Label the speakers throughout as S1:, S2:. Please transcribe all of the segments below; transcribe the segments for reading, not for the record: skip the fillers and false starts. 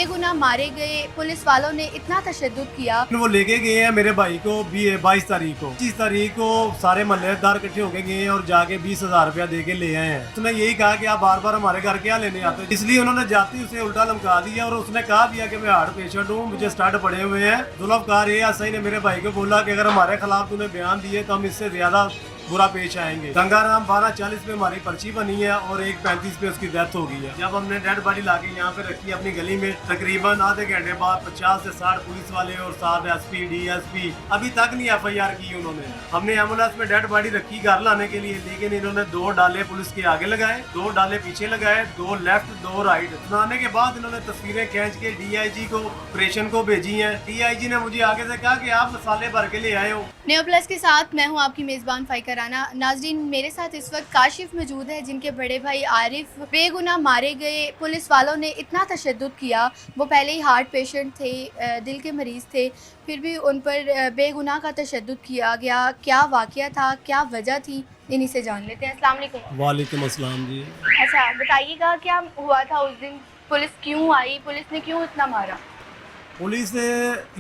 S1: बेगुनाह मारे गए, पुलिस वालों ने इतना तशद्दुद किया।
S2: वो लेके गए हैं मेरे भाई को 22 तारीख को, 25 तारीख को सारे मोहल्लेदार इकट्ठे होके गए हैं और जाके 20,000 रुपया दे के ले आए हैं। उसने यही कहा कि आप बार बार हमारे घर क्या लेने आते हो, इसलिए उन्होंने जाते ही उसे उल्टा लमका दिया और उसने कहा भी है कि मैं हार्ट पेशेंट हूँ, मुझे स्टड पड़े हुए हैं। जुल्फकार एएसआई ने मेरे भाई को बोला कि अगर हमारे खिलाफ तूने बयान दिए तो हम इससे ज्यादा बुरा पेश आएंगे। गंगाराम 12:40 पे हमारी पर्ची बनी है और 1:35 पे उसकी डेथ हो गई है। जब हमने डेड बॉडी लाके यहाँ पे रखी अपनी गली में, तकरीबन आधे घंटे बाद 50 से 60 पुलिस वाले और 7 एसपी डीएसपी अभी तक नहीं एफआईआर की उन्होंने। हमने एम्बुलेंस में डेड बॉडी रखी घर लाने के लिए, लेकिन इन्होंने 2 डाले पुलिस के आगे लगाए, 2 डाले पीछे लगाए, 2 लेफ्ट 2 राइट। लाने के बाद इन्होंने तस्वीरें खींच के डीआईजी को ऑपरेशन को भेजी है। डीआईजी ने मुझे आगे से कहा कि आप मसाले भर के ले आए हो।
S1: नेओ प्लस के साथ मैं हूं आपकी मेज़बान फ़ाइका राना। नाज़रीन, मेरे साथ इस वक्त काशिफ मौजूद है, जिनके बड़े भाई आरिफ बेगुनाह मारे गए। पुलिस वालों ने इतना तशद्दुद किया, वो पहले ही हार्ट पेशेंट थे, दिल के मरीज़ थे, फिर भी उन पर बेगुनाह का तशद्दुद किया गया। क्या वाक़या था, क्या वजह थी, इन्हीं से जान लेते हैं। अस्सलाम वालेकुम।
S2: वालेकुम अस्सलाम जी।
S1: अच्छा बताइएगा, क्या हुआ था उस दिन? पुलिस क्यों आई, पुलिस ने क्यों इतना मारा?
S2: पुलिस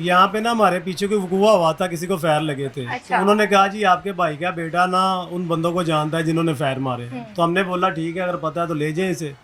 S2: यहाँ पे ना हमारे पीछे कोई वकूआ हुआ था, किसी को फायर लगे थे।
S1: अच्छा।
S2: तो उन्होंने कहा जी आपके भाई का बेटा ना उन बंदों को जानता है जिन्होंने फायर मारे। तो हमने बोला ठीक है, अगर पता है तो ले जाए इसे।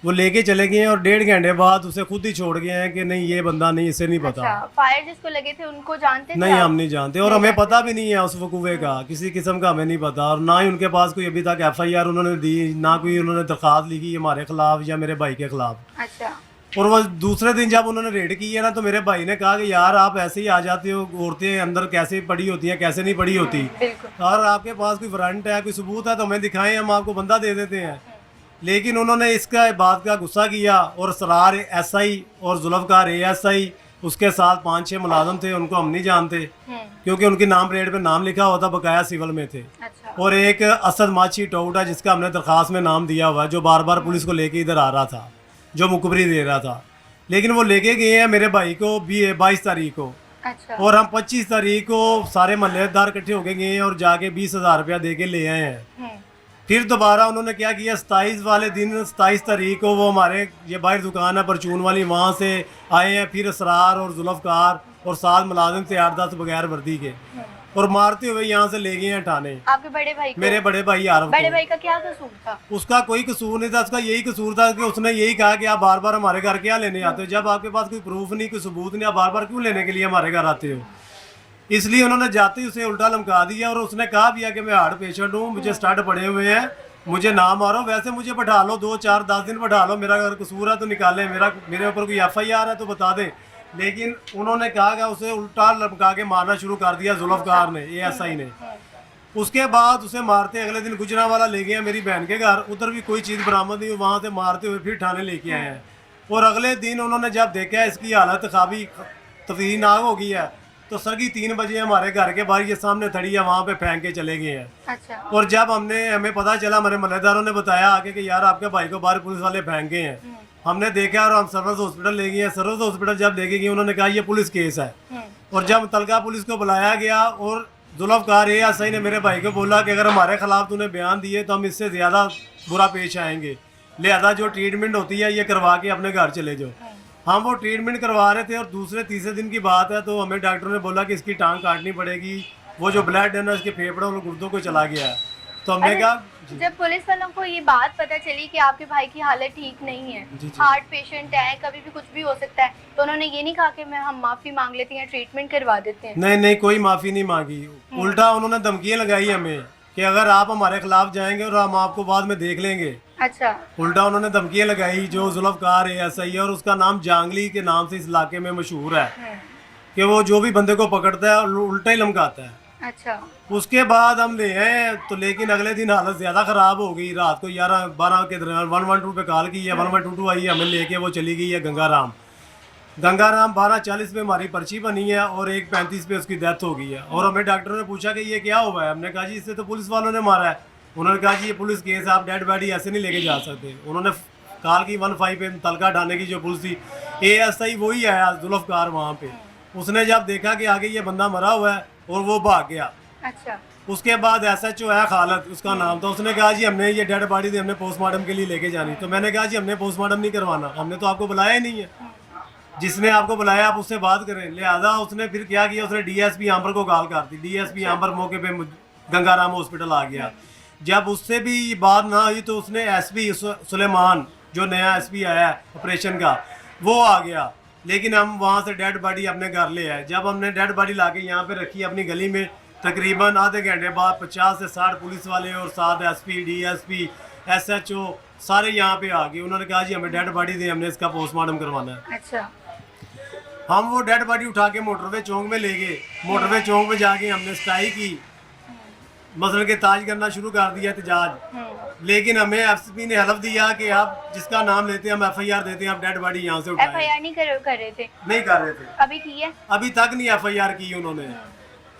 S2: वो लेके चले गए और 1.5 घंटे बाद उसे खुद ही छोड़ गए हैं कि नहीं ये बंदा नहीं, इसे नहीं पता।
S1: अच्छा, फायर जिसको लगे थे उनको जानते थे
S2: नहीं
S1: आप?
S2: हम नहीं जानते और हमें पता भी नहीं है उस वकूए का, किसी किस्म का हमें नहीं पता। और ना ही उनके पास कोई अभी तक एफआईआर उन्होंने दी, ना कोई उन्होंने दरखास्त लिखी हमारे खिलाफ या मेरे भाई के खिलाफ।
S1: अच्छा।
S2: और वो दूसरे दिन जब उन्होंने रेड की है ना, तो मेरे भाई ने कहा कि यार आप ऐसे ही आ जाते हो, औरतें अंदर कैसे पड़ी होती हैं, कैसे नहीं पड़ी होती।
S1: बिल्कुल।
S2: और आपके पास कोई वारंट है, कोई सबूत है तो हमें दिखाएं, हम आपको बंदा दे देते हैं। लेकिन उन्होंने इसका बात का गुस्सा किया और सरार एसआई और जुल्फकार एएसआई उसके साथ 5-6 मुलाजम थे, उनको हम नहीं जानते क्योंकि उनकी नाम प्लेट पे नाम लिखा हुआ था, बकाया सिविल में थे।
S1: अच्छा।
S2: और एक असद माची टोटा जिसका हमने दरखास्त में नाम दिया हुआ है, जो बार बार पुलिस को लेके इधर आ रहा था, जो मुखबरी दे रहा था। लेकिन वो लेके गए हैं मेरे भाई को 22 तारीख को।
S1: अच्छा।
S2: और हम 25 तारीख को सारे मोहल्लेदार इकट्ठे होके गए हैं और जाके 20,000 रुपया दे के ले आए हैं। फिर दोबारा उन्होंने क्या किया, 27 वाले दिन 27 तारीख को वो हमारे ये बाहर दुकान है परचून वाली, वहाँ से आए हैं। फिर असरार और जुल्फकार और 7 मुलाजिम थे 8-10 बगैर वर्दी के, और मारते हुए यहाँ से ले गए हैं ठाणे।
S1: आपके बड़े भाई को?
S2: मेरे बड़े भाई आरफ
S1: बड़े
S2: को।
S1: भाई का क्या कसूर था?
S2: उसका कोई कसूर नहीं था, उसका यही कसूर था कि उसने यही कहा कि आप बार बार हमारे घर क्या लेने आते हो, जब आपके पास कोई प्रूफ नहीं, कोई सबूत नहीं, आप बार बार क्यों लेने के लिए हमारे घर आते हो। इसलिए उन्होंने जाते ही उसे उल्टा लमका दिया और उसने कहा भी है कि मैं हार्ट पेशेंट हूँ, मुझे स्टड पड़े हुए हैं, मुझे ना मारो, वैसे मुझे बैठा लो 2-4-10 दिन बैठा लो, मेरा अगर कसूर है तो निकालें, मेरे ऊपर कोई एफआईआर है तो बता दें। लेकिन उन्होंने कहा कि उसे उल्टा लमका के मारना शुरू कर दिया जुल्फकार ने, एएसआई ने। उसके बाद उसे मारते अगले दिन गुजरांवाला ले गया मेरी बहन के घर, उधर भी कोई चीज़ बरामद नहीं हुई, वहाँ से मारते हुए फिर ठाणे लेके आए हैं। और अगले दिन उन्होंने जब देखा इसकी हालत काफ़ी तफरीनाक हो गई है, तो सरगी 3 बजे हमारे घर के बाहर ये सामने खड़ी है, वहाँ पे फेंक के चले गए हैं।
S1: अच्छा।
S2: और जब हमें पता चला, हमारे मोहल्लेदारों ने बताया आके कि यार आपके भाई को बाहर पुलिस वाले फेंक गए हैं। हमने देखा और हम सर्विस हॉस्पिटल ले गए हैं। सर्विस हॉस्पिटल जब लेके गए उन्होंने कहा ये पुलिस केस है। और जब मुतलका पुलिस को बुलाया गया और जुल्फकार एएसआई ने मेरे भाई को बोला कि अगर हमारे खिलाफ तूने बयान दिए तो हम इससे ज़्यादा बुरा पेश आएंगे, लिहाजा जो ट्रीटमेंट होती है ये करवा के अपने घर चले जाओ। हम वो ट्रीटमेंट करवा रहे थे और दूसरे तीसरे दिन की बात है तो हमें डॉक्टर ने बोला कि इसकी टांग काटनी पड़ेगी, वो जो ब्लड है ना इसके फेफड़ों और गुर्दों को चला गया है। तो हमने कहा
S1: जब पुलिस वालों को ये बात पता चली कि आपके भाई की हालत ठीक नहीं है, हार्ट पेशेंट है, कभी भी कुछ भी हो सकता है, तो उन्होंने ये नहीं कहा कि हम माफी मांग लेते हैं, ट्रीटमेंट करवा देते हैं?
S2: नहीं, कोई माफी नहीं मांगी। उल्टा उन्होंने धमकियां लगाई हमें कि अगर आप हमारे खिलाफ जाएंगे और हम आपको बाद में देख लेंगे।
S1: अच्छा।
S2: उल्टा उन्होंने धमकियां लगाई। जो जुल्फकार एएसआई है और उसका नाम जांगली के नाम से इस इलाके में मशहूर है कि वो जो भी बंदे को पकड़ता है उल्टा ही लमकाता है।
S1: अच्छा।
S2: उसके बाद हम ले आए तो, लेकिन अगले दिन हालत ज़्यादा ख़राब हो गई। रात को 11-12 के दरमियान 112 पे कॉल की है, 1122 आई है, हमें लेके वो चली गई है गंगाराम 12:40 पे हमारी पर्ची बनी है और 1:35 पे उसकी डेथ हो गई है। और हमें डॉक्टर ने पूछा कि ये क्या हुआ है, हमने कहा जी इससे तो पुलिस वालों ने मारा है। उन्होंने कहा जी ये पुलिस केस है, आप डेड बॉडी ऐसे नहीं लेके जा सकते। उन्होंने कॉल की 15 पे तलका ढाने की जो पुलिस थी, एएसआई वही आया जुल्फकार वहाँ पे। उसने जब देखा कि आगे ये बंदा मरा हुआ है और वो भाग गया।
S1: अच्छा।
S2: उसके बाद एसएचओ है खालद उसका नाम था, उसने कहा जी हमने ये डेड बॉडी थी, हमने पोस्टमार्टम के लिए लेके जानी। तो मैंने कहा जी हमने पोस्टमार्टम नहीं करवाना, हमने तो आपको बुलाया ही नहीं है। जिसने आपको बुलाया आप उससे बात करें। लिहाजा उसने फिर क्या किया, उसने डीएसपी आंबर को कॉल कर दी। डीएसपी आंबर मौके पे गंगाराम हॉस्पिटल आ गया। जब उससे भी बात ना हुई तो उसने एसपी सुलेमान, जो नया एसपी आया है ऑपरेशन का, वो आ गया। लेकिन हम वहाँ से डेड बॉडी अपने घर ले आए। जब हमने डेड बॉडी ला के यहाँ पे रखी अपनी गली में, तकरीबन आधे घंटे बाद 50 से 60 पुलिस वाले और साथ एसपी, डीएसपी, एसएचओ सारे यहाँ पे आ गए। उन्होंने कहा जी हमें डेड बॉडी दे, हमने इसका पोस्टमार्टम करवाना है।
S1: अच्छा।
S2: हम वो डेड बॉडी उठा के मोटरवे चौक में ले गए। मोटरवे चौक में जाके हमने स्टाई की, मसलन के ताज करना शुरू कर दिया एहतजाज। लेकिन हमें एसपी ने हलफ दिया कि आप जिसका नाम लेते हैं हम एफआईआर देते हैं, आप डेड बॉडी यहाँ से उठाएं।
S1: एफआईआर नहीं कर रहे थे?
S2: नहीं कर रहे थे।
S1: अभी की है?
S2: अभी तक नहीं एफआईआर की उन्होंने।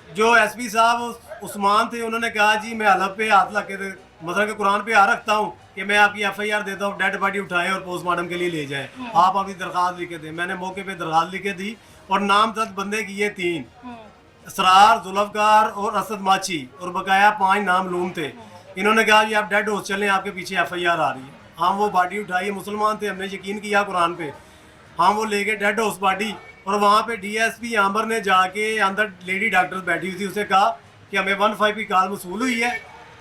S2: जो एसपी साहब उस्मान थे उन्होंने कहा जी मैं हलफ पे हाथ लग के मतलब के कुरान पे हाथ रखता हूँ कि मैं आपकी एफआईआर देता हूँ, डेड बॉडी उठाएं और पोस्टमार्टम के लिए ले जाएं। आप अभी दरखास्त लिखे थे। मैंने मौके पे दरखास्त लिखे दी और नामजद बंदे किए 3, असरार, जुल्फकार और असद माची, और बकाया 5 नाम लूम थे। इन्होंने कहा जी आप डेड हाउस चलें, आपके पीछे एफआईआर आ रही है। हम वो बॉडी उठाई, मुसलमान थे, हमने यकीन किया कुरान पे। हम वो ले गए डेड हाउस बॉडी, और वहाँ पे डीएसपी आंबर ने जाके अंदर लेडी डॉक्टर बैठी हुई थी, उसे कहा कि हमें 15 की कॉल वसूल हुई है।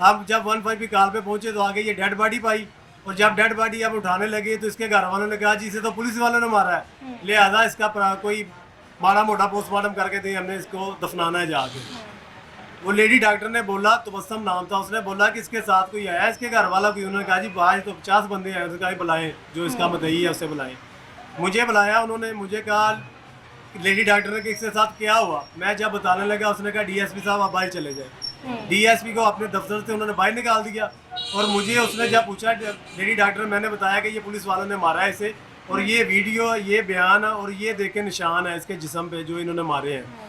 S2: अब जब 15 की कॉल पे पहुंचे तो आगे ये डेड बॉडी पाई, और जब डेड बॉडी अब उठाने लगे तो इसके घर वालों ने कहा जी इसे तो पुलिस वालों ने मारा है, लिहाजा इसका कोई माड़ा मोटा पोस्टमार्टम करके दे, हमने इसको दफनाना है जाके। वो लेडी डॉक्टर ने बोला, तबस्सुम नाम था, उसने बोला कि इसके साथ कोई आया, इसके घर वाला कोई? उन्होंने कहा जी आज तो 50 बंदे आए। उसने कहा बुलाएं, जो इसका मुद्दई है उसे बुलाएं। मुझे बुलाया उन्होंने, मुझे कहा लेडी डॉक्टर ने कि इसके साथ क्या हुआ। मैं जब बताने लगा उसने कहा डीएसपी साहब आप बाहर चले जाए। डीएसपी को अपने दफ्तर से उन्होंने बाहर निकाल दिया। और मुझे उसने जब पूछा लेडी डॉक्टर, मैंने बताया कि ये पुलिस वालों ने मारा है इसे, और ये वीडियो, ये बयान और ये देखे निशान है इसके जिस्म पे जो इन्होंने मारे हैं।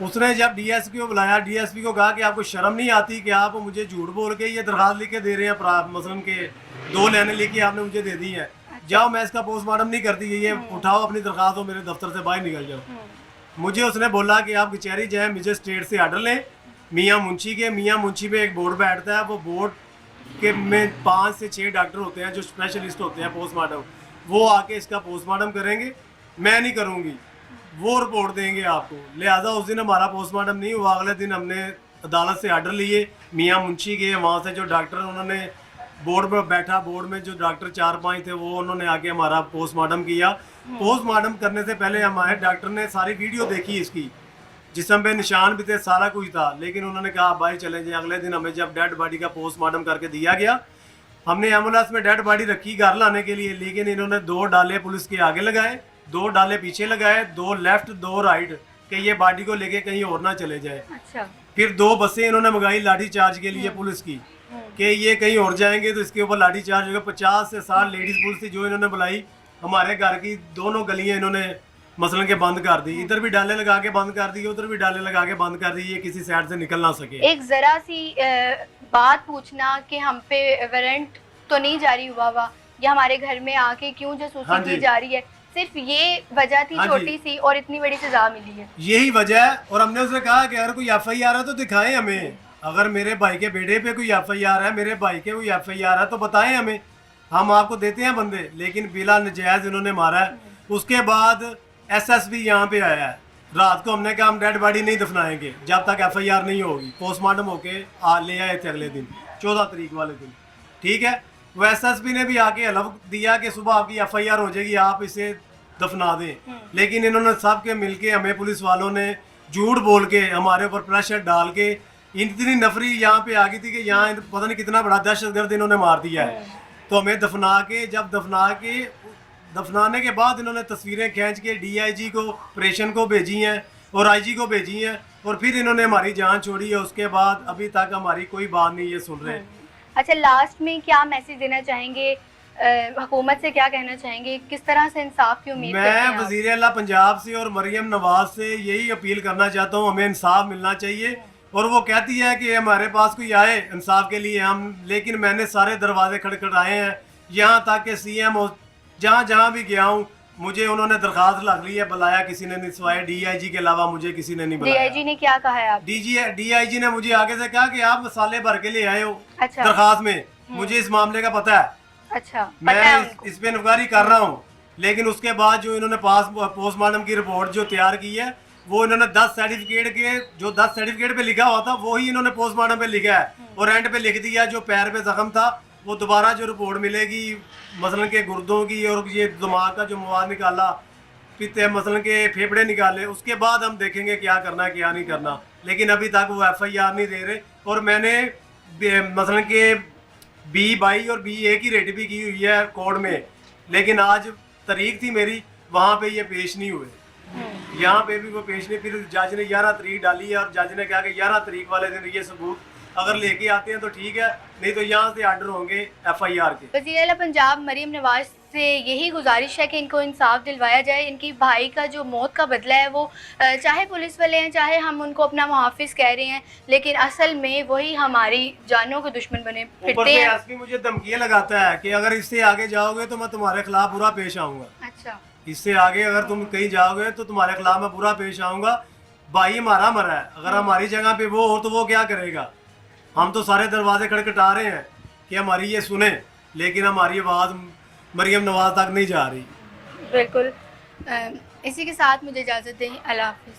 S2: उसने जब डीएसपी को बुलाया, डीएसपी को कहा कि आपको शर्म नहीं आती कि आप मुझे झूठ बोल के ये दरखास्त लिख के दे रहे हैं, मसलन के 2 लाइनें लिखी आपने मुझे दे दी हैं, जाओ मैं इसका पोस्टमार्टम नहीं करती, ये उठाओ अपनी दरखास्त और मेरे दफ्तर से बाहर निकल जाओ। मुझे उसने बोला कि आप कचहरी जाएँ, मजिस्ट्रेट से आर्डर लें मियाँ मुंशी के। मियाँ मुंशी पे एक बोर्ड बैठता है, वो बोर्ड के में 5 से 6 डॉक्टर होते हैं जो स्पेशलिस्ट होते हैं पोस्टमार्टम, वो आके इसका पोस्टमार्टम करेंगे, मैं नहीं करूँगी, वो रिपोर्ट देंगे आपको। लिहाजा उस दिन हमारा पोस्टमार्टम नहीं हुआ। अगले दिन हमने अदालत से आर्डर लिए, मियाँ मुंशी के, वहाँ से जो डॉक्टर उन्होंने बोर्ड पर बैठा, बोर्ड में जो डॉक्टर 4-5 थे वो उन्होंने आके हमारा पोस्टमार्टम किया। पोस्टमार्टम करने से पहले हमारे डॉक्टर ने सारी वीडियो देखी इसकी, जिस्म पे निशान भी थे, सारा कुछ था, लेकिन उन्होंने कहा भाई चले जाए। अगले दिन हमें जब डेड बॉडी का पोस्टमार्टम करके दिया गया, हमने एम्बुलेंस में डेड बॉडी रखी घर लाने के लिए, लेकिन इन्होंने 2 डाले पुलिस के आगे लगाए, 2 डाले पीछे लगाए, 2 लेफ्ट 2 राइट, कि ये बॉडी को लेके कहीं और ना चले जाए।
S1: अच्छा।
S2: फिर 2 बसें इन्होंने मंगाई लाठी चार्ज के लिए पुलिस की, कि ये कहीं और जाएंगे तो इसके ऊपर लाठी चार्ज होगा। 50 से 60 लेडीज पुलिस थी जो इन्होंने बुलाई। हमारे घर की दोनों गलियां इन्होंने मसलन के बंद कर दी, इधर भी डाले लगा के बंद कर दी, उधर भी डाले लगा के बंद कर दी, ये किसी साइड से निकल ना सके।
S1: एक जरा सी बात पूछना कि हम पे वारंट तो नहीं जारी हुआ हुआ, या हमारे घर में आके क्यों जासूसी की जा रही है, सिर्फ ये वजह थी छोटी सी और इतनी बड़ी सजा मिली है?
S2: यही वजह है। और हमने उसे कहा कि अगर कोई एफआईआर है तो दिखाएं हमें। अगर मेरे भाई के बेटे पे कोई एफआईआर है, मेरे भाई के कोई एफआईआर है तो बताएं हमें, हम आपको देते हैं बंदे। लेकिन बिला नजायज इन्होंने मारा है। उसके बाद एसएसपी यहाँ पे आया है रात को। हमने कहा हम डेड बॉडी नहीं दफनाएंगे जब तक एफआईआर नहीं होगी। पोस्टमार्टम होके ले आए थे अगले दिन, 14 तारीख वाले दिन, ठीक है। वो एसएसपी ने भी आके हलफ दिया कि सुबह आपकी एफआईआर हो जाएगी, आप इसे दफना दें। लेकिन इन्होंने सब के मिलके, हमें पुलिस वालों ने झूठ बोल के, हमारे ऊपर प्रेशर डाल के, इतनी नफरी यहाँ पे आ गई थी कि यहाँ पता नहीं कितना बड़ा दहशतगर्द इन्होंने मार दिया है। तो हमें दफना के, जब दफनाने के बाद इन्होंने तस्वीरें खींच के डीआईजी को, ऑपरेशन को भेजी हैं और आईजी को भेजी हैं, और फिर इन्होंने हमारी जान छोड़ी है। उसके बाद अभी तक हमारी कोई बात नहीं ये सुन रहे।
S1: अच्छा, लास्ट में क्या मैसेज देना चाहेंगे, हुकूमत से क्या कहना चाहेंगे, किस तरह से इंसाफ की उम्मीद करते हैं?
S2: मैं वज़ीर आला पंजाब से और मरियम नवाज से यही अपील करना चाहता हूँ, हमें इंसाफ मिलना चाहिए। और वो कहती है कि हमारे पास कोई आए इंसाफ के लिए हम, लेकिन मैंने सारे दरवाजे खड़खड़ाए हैं, यहाँ तक कि सीएम जहाँ भी गया हूँ मुझे उन्होंने दरखास्त लग ली है, बुलाया किसी ने नहीं, सिवाय डीआईजी के अलावा मुझे किसी ने नहीं बुलाया।
S1: डीआईजी ने क्या कहा है? आप
S2: डीआईजी ने मुझे आगे से कहा कि आप मसाले भर के ले आए हो।
S1: अच्छा।
S2: दरखास्त में मुझे इस मामले का पता है।
S1: अच्छा,
S2: मैं इस पे इंक्वायरी कर रहा हूँ। लेकिन उसके बाद जो इन्होंने पोस्टमार्टम की रिपोर्ट जो तैयार की है, वो इन्होंने 10 सर्टिफिकेट के जो 10 सर्टिफिकेट पे लिखा हुआ था वही इन्होंने पोस्टमार्टम पे लिखा है और एंड पे लिख दिया जो पैर पे जख्म था वो दोबारा जो रिपोर्ट मिलेगी मसलन के गुर्दों की और ये दिमाग का जो मवाद निकाला, पित्ते मसलन के फेफड़े निकाले, उसके बाद हम देखेंगे क्या करना है क्या नहीं करना। लेकिन अभी तक वो FIR नहीं दे रहे और मैंने मसलन के B22 और BA की रेट भी की हुई है कोर्ट में, लेकिन आज तारीख थी मेरी, वहाँ पे ये पेश नहीं हुए, यहाँ पे भी वो पेश नहीं। फिर जज ने 11 तारीख डाली है और जज ने कहा कि 11 तारीख वाले दिन ये सबूत अगर लेके आते हैं तो ठीक है, नहीं तो यहाँ से आर्डर होंगे FIR के।
S1: वज़ीर आला पंजाब मरीम नवाज से यही गुजारिश है कि इनको इंसाफ दिलवाया जाए। इनकी भाई का जो मौत का बदला है वो चाहे पुलिस वाले हैं चाहे हम उनको अपना मुहाफिज कह रहे हैं, लेकिन असल में वही हमारी जानों के दुश्मन बने फिरते हैं।
S2: एसपी मुझे धमकियाँ लगाता है कि अगर इससे आगे जाओगे तो मैं तुम्हारे खिलाफ बुरा पेश आऊँगा।
S1: अच्छा,
S2: इससे आगे अगर तुम कहीं जाओगे तो तुम्हारे खिलाफ मैं बुरा पेश आऊँगा। भाई हमारा मरा है, अगर हमारी जगह पे वो हो तो वो क्या करेगा। हम तो सारे दरवाजे खटखटा रहे हैं कि हमारी ये सुने, लेकिन हमारी आवाज़ मरियम नवाज तक नहीं जा रही।
S1: बिल्कुल। इसी के साथ मुझे इजाज़त दें। अल्लाह हाफ़िज़।